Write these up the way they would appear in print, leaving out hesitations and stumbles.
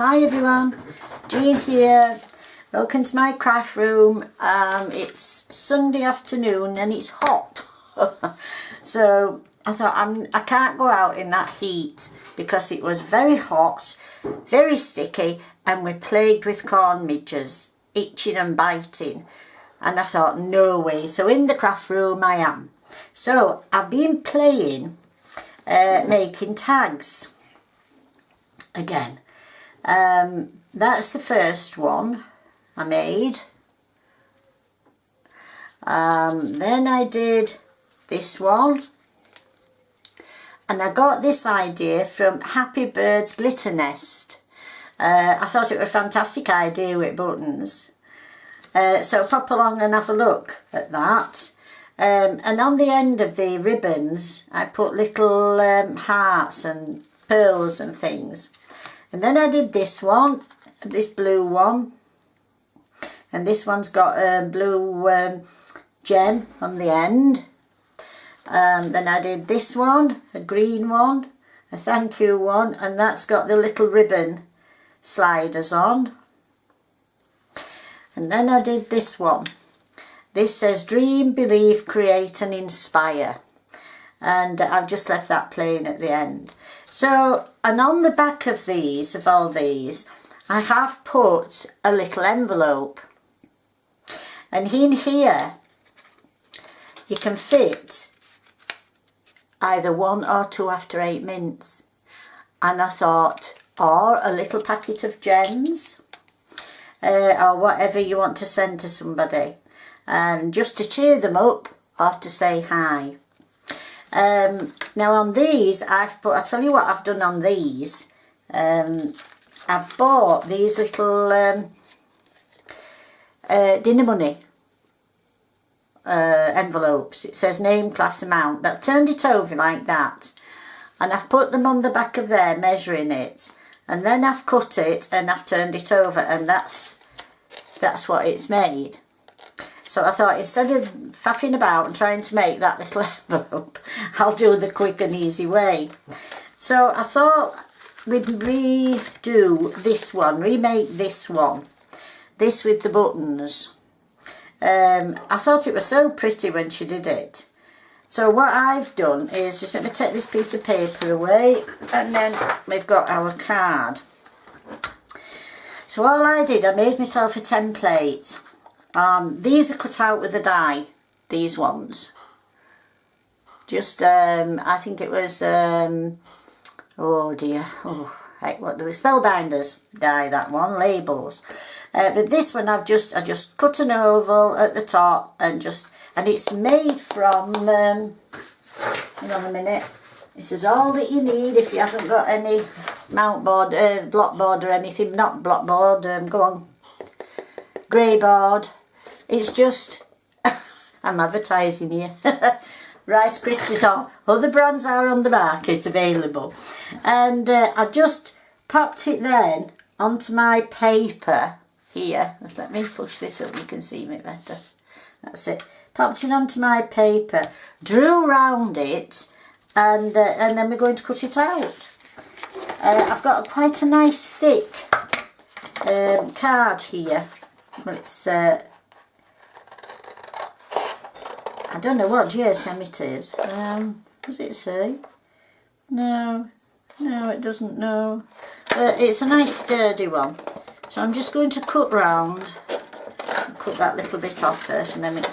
Hi everyone, Jean here. Welcome to my craft room. It's Sunday afternoon and it's hot. So I thought I can't go out in that heat because it was very hot, very sticky, and we're plagued with corn midges, itching and biting. And I thought, no way. So in the craft room I am. So I've been playing, making tags again. That's the first one I made. Then I did this one, and I got this idea from Happy Birds Glitter Nest. I thought it was a fantastic idea with buttons, so pop along and have a look at that. And on the end of the ribbons I put little hearts and pearls and things. And then I did this one, this blue one, and this one's got a blue gem on the end. Then I did this one, a green one, a thank you one, and that's got the little ribbon sliders on. And then I did this one. This says dream, believe, create and inspire. And I've just left that plain at the end. So, and on the back of these, of all these, I have put a little envelope. And in here, you can fit either 1 or 2 after 8 mints. And I thought, or a little packet of gems, or whatever you want to send to somebody. Just to cheer them up or to say hi. Now on these, I'll tell you what I've done on these. I've bought these little dinner money envelopes. It says name, class, amount, but I've turned it over like that, and I've put them on the back of there measuring it, and then I've cut it and I've turned it over, and that's what it's made. So I thought, instead of faffing about and trying to make that little envelope, I'll do the quick and easy way. So I thought we'd redo this one, remake this one, this with the buttons. I thought it was so pretty when she did it. So what I've done is, just let me take this piece of paper away, and then we've got our card. So all I did, I made myself a template. These are cut out with a die, these ones. Just, I think it was, oh dear, oh, heck, what do they, Spellbinders die, that one, labels. But this one I just cut an oval at the top and it's made from, hang on a minute, this is all that you need if you haven't got any mount board, block board or anything, not block board, go on, grey board. It's just, I'm advertising here, Rice Krispies, or other brands are on the market available. And I just popped it then onto my paper here. Just let me push this up, you can see me better. That's it. Popped it onto my paper, drew round it, and then we're going to cut it out. I've got quite a nice thick card here. Well, it's... I don't know what GSM it is. Does it say? No, it doesn't know. It's a nice sturdy one. So I'm just going to cut round. Cut that little bit off first, and then we can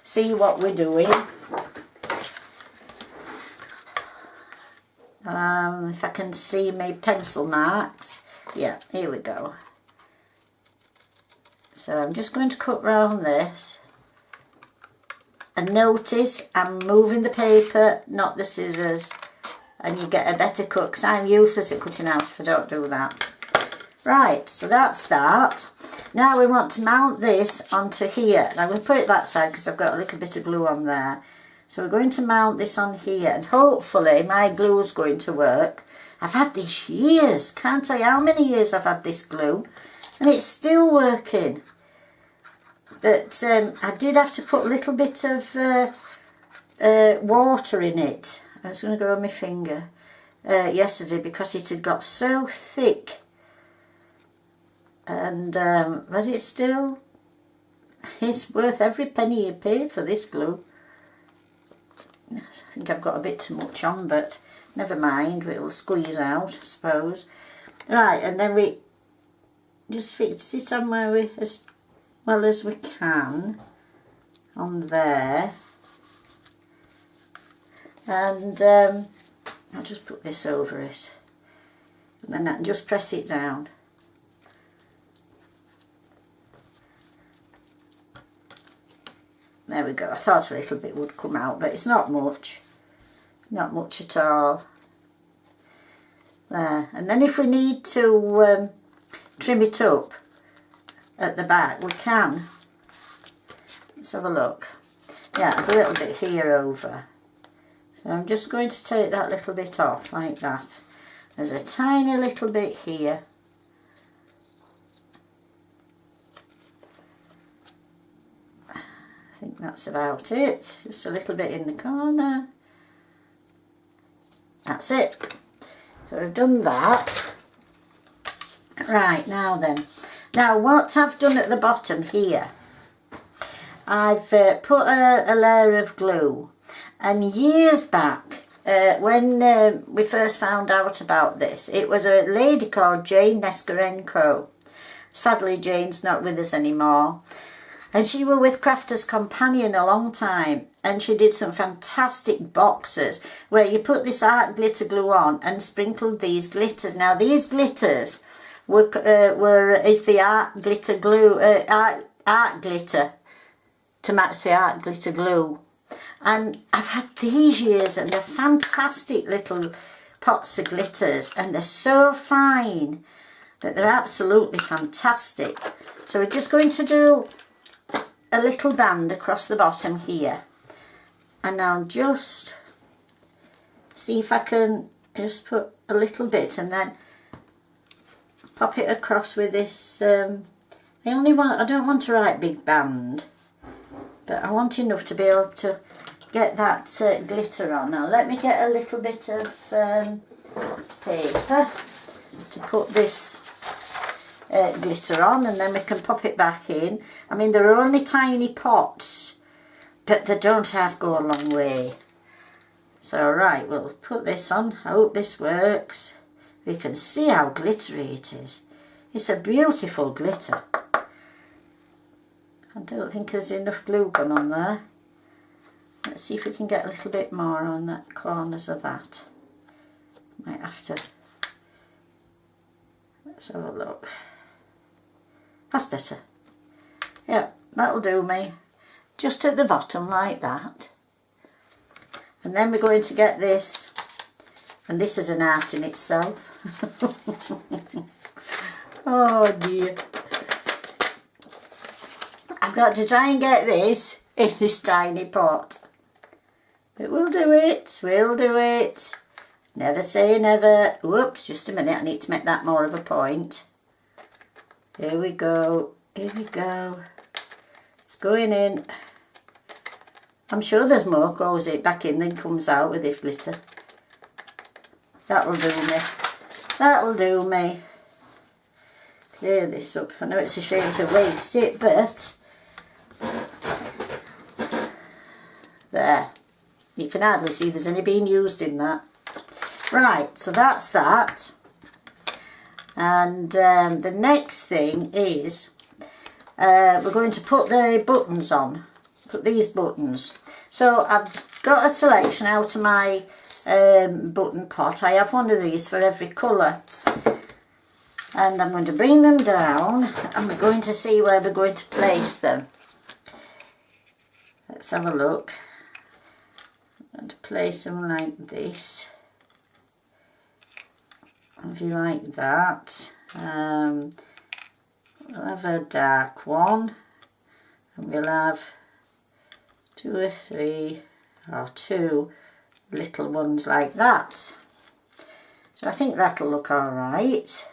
see what we're doing. If I can see my pencil marks. Yeah, here we go. So I'm just going to cut round this. And notice I'm moving the paper, not the scissors, and you get a better cut, because I'm useless at cutting out if I don't do that. Right, so that's that. Now we want to mount this onto here. Now we'll put it that side because I've got a little bit of glue on there. So we're going to mount this on here, and hopefully my glue is going to work. I've had this years, can't tell you how many years I've had this glue, and it's still working. But I did have to put a little bit of water in it. I was going to go on my finger yesterday because it had got so thick and but it's still, it's worth every penny you pay for this glue. I think I've got a bit too much on, but never mind, we'll squeeze out, I suppose. Right, and then we just fix it somewhere we, as well as we can on there. And I'll just put this over it, and then I can just press it down. There we go. I thought a little bit would come out, but it's not much. Not much at all. There. And then if we need to trim it up at the back, we can. Let's have a look. Yeah, there's a little bit here over. So I'm just going to take that little bit off like that. There's a tiny little bit here. I think that's about it. Just a little bit in the corner. That's it. So we've done that. Right, now then. Now what I've done at the bottom here, I've put a layer of glue. And years back, when we first found out about this, it was a lady called Jane Neskarenko. Sadly, Jane's not with us anymore. And she was with Crafters Companion a long time, and she did some fantastic boxes where you put this art glitter glue on and sprinkled these glitters. Now these glitters is the art glitter glue, art glitter to match the art glitter glue. And I've had these years, and they're fantastic little pots of glitters, and they're so fine that they're absolutely fantastic. So we're just going to do a little band across the bottom here, and I'll just see if I can just put a little bit and then pop it across with this. I don't want a right big band, but I want enough to be able to get that glitter on. Now let me get a little bit of paper to put this glitter on, and then we can pop it back in. I mean, they're only tiny pots, but they don't have to go a long way. So right, we'll put this on. I hope this works. We can see how glittery it is. It's a beautiful glitter. I don't think there's enough glue gun on there. Let's see if we can get a little bit more on the corners of that. Might have to. Let's have a look. That's better. Yeah, that'll do me. Just at the bottom like that. And then we're going to get this, and this is an art in itself. Oh dear. I've got to try and get this in this tiny pot. But we'll do it, we'll do it. Never say never. Whoops, just a minute, I need to make that more of a point. Here we go, here we go. It's going in. I'm sure there's more goes it back in than comes out with this glitter. That'll do me. That'll do me. Clear this up. I know it's a shame to waste it, but there. You can hardly see there's any being used in that. Right, so that's that. And the next thing is we're going to put the buttons on. Put these buttons. So I've got a selection out of my button pot. I have one of these for every colour. And I'm going to bring them down, and we're going to see where we're going to place them. Let's have a look. I'm going to place them like this. If you like that. We'll have a dark one, and we'll have 2 or 3 or 2 little ones like that. So I think that'll look alright.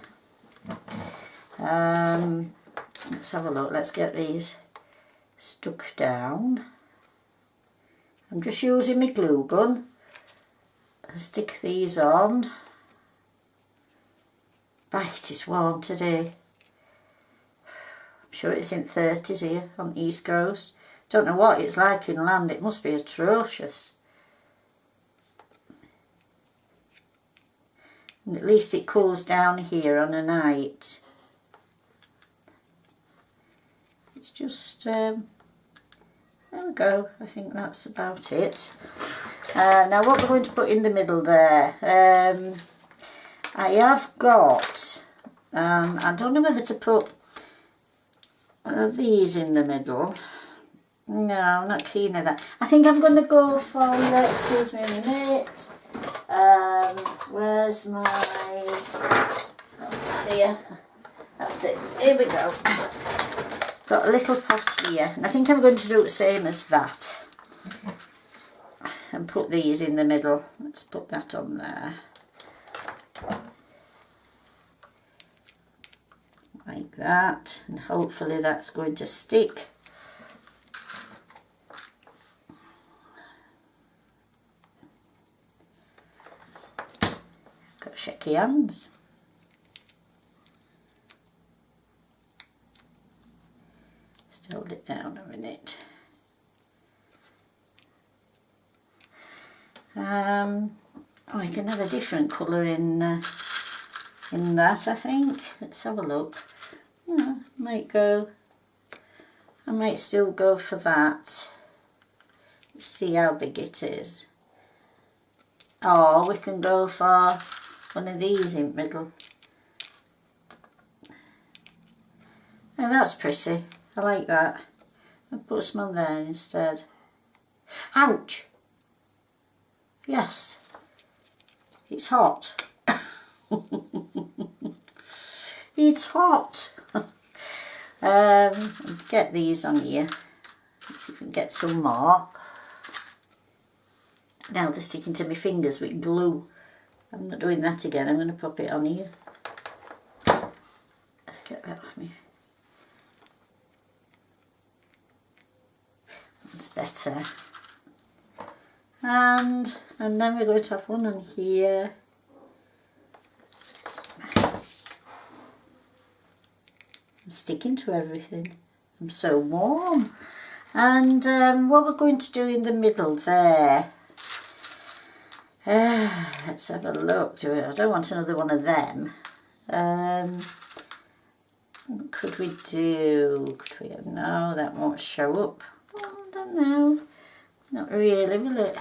Let's have a look. Let's get these stuck down. I'm just using my glue gun. I'll stick these on. Right, it's warm today. sure it's in 30s here on the East Coast. Don't know what it's like inland. It must be atrocious. And at least it cools down here on a night. It's just, there we go. I think that's about it. Now what we're going to put in the middle there. I have got, I don't know whether to put these in the middle. No, I'm not keen on that. I think I'm going to go for, excuse me a minute, where's my, oh dear, that's it, here we go. Got a little pot here, and I think I'm going to do the same as that. And put these in the middle. Let's put that on there. Like that, and hopefully that's going to stick. Got shaky hands. Just hold it down a minute. Oh, I can have a different colour in that, I think. Let's have a look. I might still go for that. Let's see how big it is. Or we can go for one of these in the middle. Oh, that's pretty. I like that. I'll put some on there instead. Ouch! Yes, it's hot. It's hot. Get these on here. Let's see if we can get some more. Now they're sticking to my fingers with glue. I'm not doing that again. I'm going to pop it on here. Let's get that off me. That's better. And then we're going to have one on here. I'm sticking to everything. I'm so warm. And what we're going to do in the middle there. Let's have a look. I don't want another one of them. What could we do? No, that won't show up. Oh, I don't know. Not really, will it?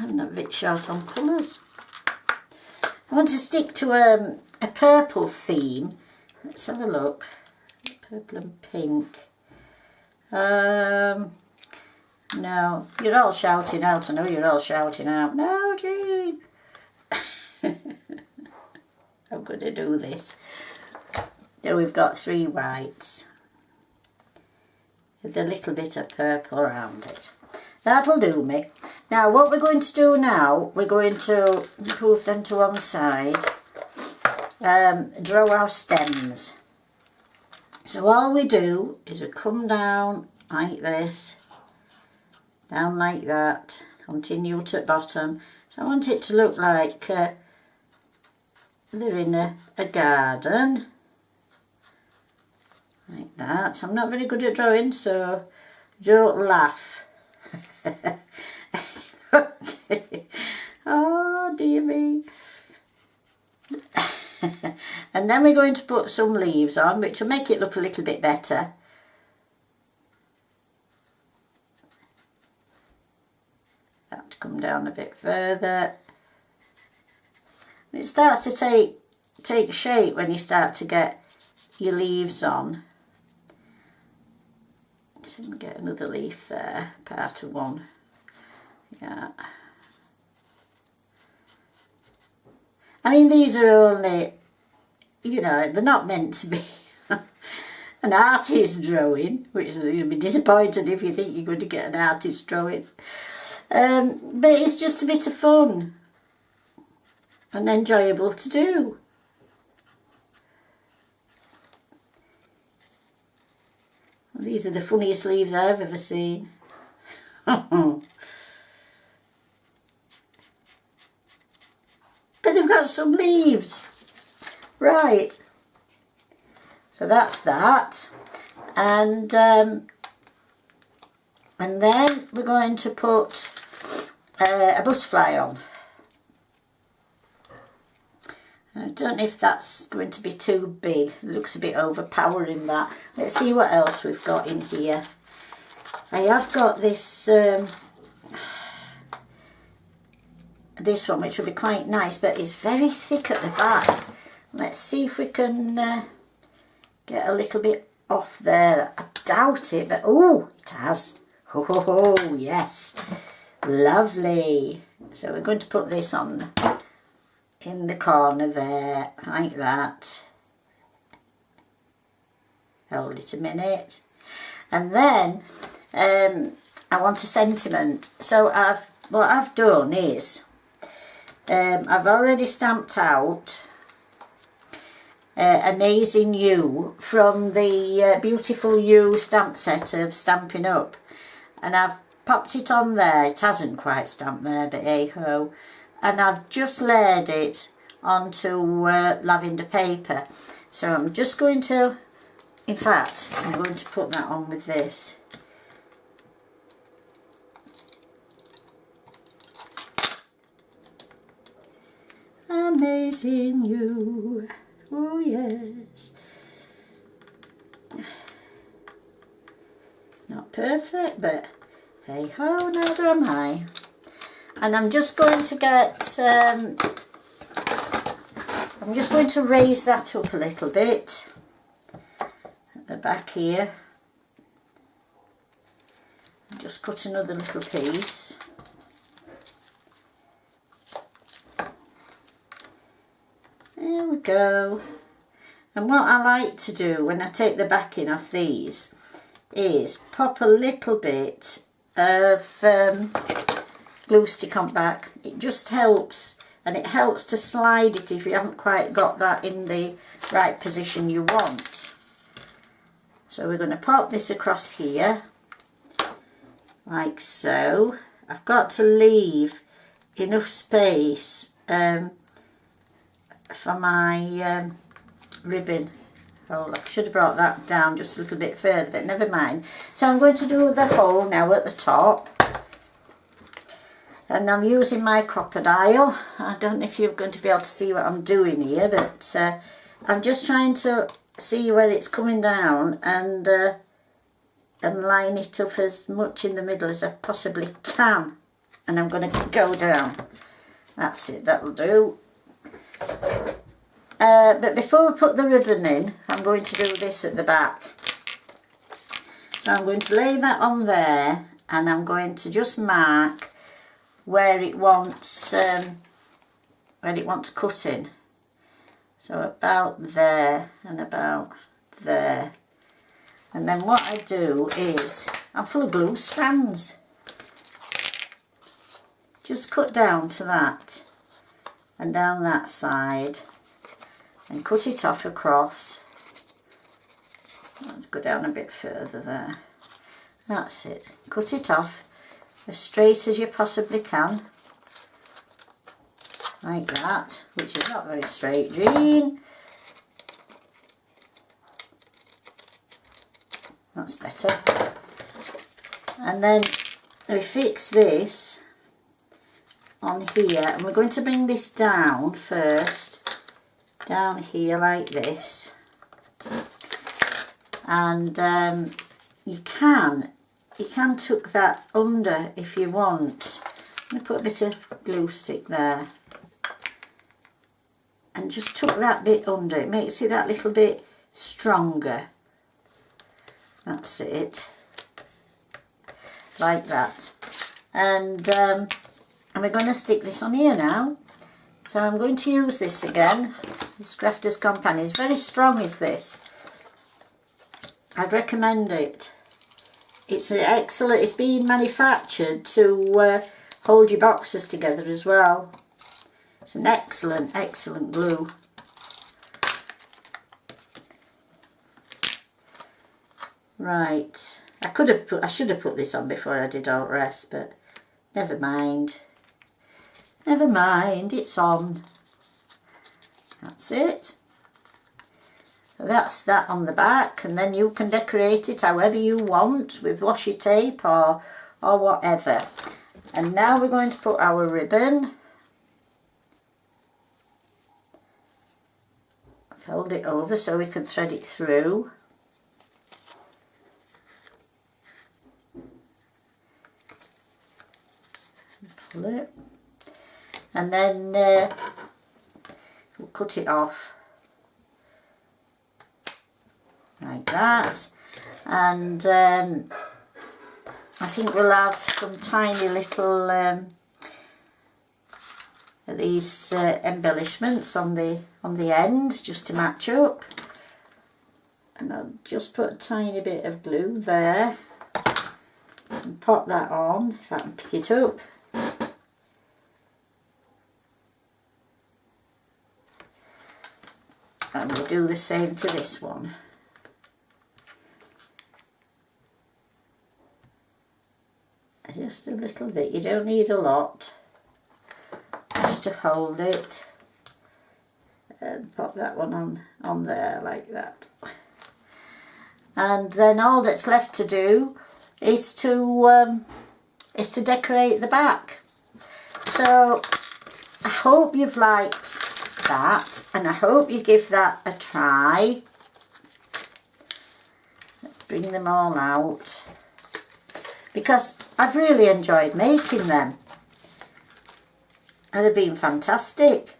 I'm a bit short on colours. I want to stick to a purple theme. Let's have a look. Purple and pink. No, you're all shouting out. I know you're all shouting out. No, Jean. I'm going to do this. So we've got 3 whites with a little bit of purple around it. That'll do me. Now what we're going to do now, we're going to move them to one side, draw our stems. So all we do is we come down like this, down like that, continue to the bottom. So I want it to look like they're in a garden, like that. I'm not very good at drawing, so don't laugh. Okay. Oh dear me. And then we're going to put some leaves on, which will make it look a little bit better. That to come down a bit further. It starts to take shape when you start to get your leaves on. So we get another leaf there, part of one. Yeah. I mean, these are only, you know, they're not meant to be an artist drawing, which you'll be disappointed if you think you're going to get an artist drawing. But it's just a bit of fun and enjoyable to do. These are the funniest leaves I've ever seen. But they've got some leaves. Right. So that's that. And then we're going to put a butterfly on. I don't know if that's going to be too big. It looks a bit overpowering, that. Let's see what else we've got in here. I have got this this one, which will be quite nice, but it's very thick at the back. Let's see if we can get a little bit off there. I doubt it, but oh, it has. Oh, yes. Lovely. So we're going to put this on in the corner there, like that. Hold it a minute. And then I want a sentiment. So what I've done is I've already stamped out Amazing You from the Beautiful You stamp set of Stampin' Up, and I've popped it on there. It hasn't quite stamped there, but hey ho. And I've just laid it onto lavender paper. So I'm just going to, in fact, I'm going to put that on with this. Amazing You, oh yes. Not perfect, but hey ho, neither am I. And I'm just going to get, I'm just going to raise that up a little bit at the back here. Just cut another little piece. There we go. And what I like to do when I take the backing off these is pop a little bit of glue stick on back. It just helps, and it helps to slide it if you haven't quite got that in the right position you want. So we're going to pop this across here like so. I've got to leave enough space for my ribbon. Oh, I should have brought that down just a little bit further, but never mind. So I'm going to do the hole now at the top. And I'm using my crocodile. I don't know if you're going to be able to see what I'm doing here, but I'm just trying to see where it's coming down and line it up as much in the middle as I possibly can. And I'm going to go down. That's it, that'll do. But before we put the ribbon in, I'm going to do this at the back. So I'm going to lay that on there, and I'm going to just mark where it wants cutting. So about there and about there. And then what I do is, I'm full of glue strands. Just cut down to that and down that side and cut it off across. I'll go down a bit further there. That's it. Cut it off as straight as you possibly can. Like that, which is not very straight, Jean. That's better. And then we fix this on here, and we're going to bring this down first, down here like this. And you can tuck that under if you want. I'm going to put a bit of glue stick there and just tuck that bit under. It makes it that little bit stronger. That's it, like that. And we're going to stick this on here now. So I'm going to use this again. This Crafter's Companion is very strong, is this. I'd recommend it. It's excellent. It's been manufactured to hold your boxes together as well. It's an excellent, excellent glue. Right. I should have put this on before I did all the rest, but never mind. Never mind, it's on. That's it. So that's that on the back, and then you can decorate it however you want with washi tape or whatever. And now we're going to put our ribbon. Fold it over so we can thread it through. Pull it. And then we'll cut it off like that. And I think we'll have some tiny little these embellishments on the end just to match up, and I'll just put a tiny bit of glue there and pop that on if I can pick it up. And we'll do the same to this one. Just a little bit, you don't need a lot, just to hold it, and pop that one on there like that. And then all that's left to do is to decorate the back. So I hope you've liked that, and I hope you give that a try. Let's bring them all out, because I've really enjoyed making them, and they've been fantastic.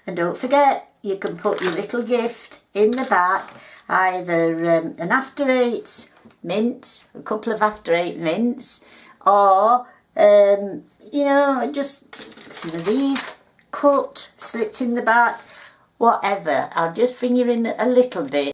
And don't forget, you can put your little gift in the back, either an After Eight mints, a couple of After Eight mints, or you know, just some of these cut, slipped in the back, whatever. I'll just finger in a little bit.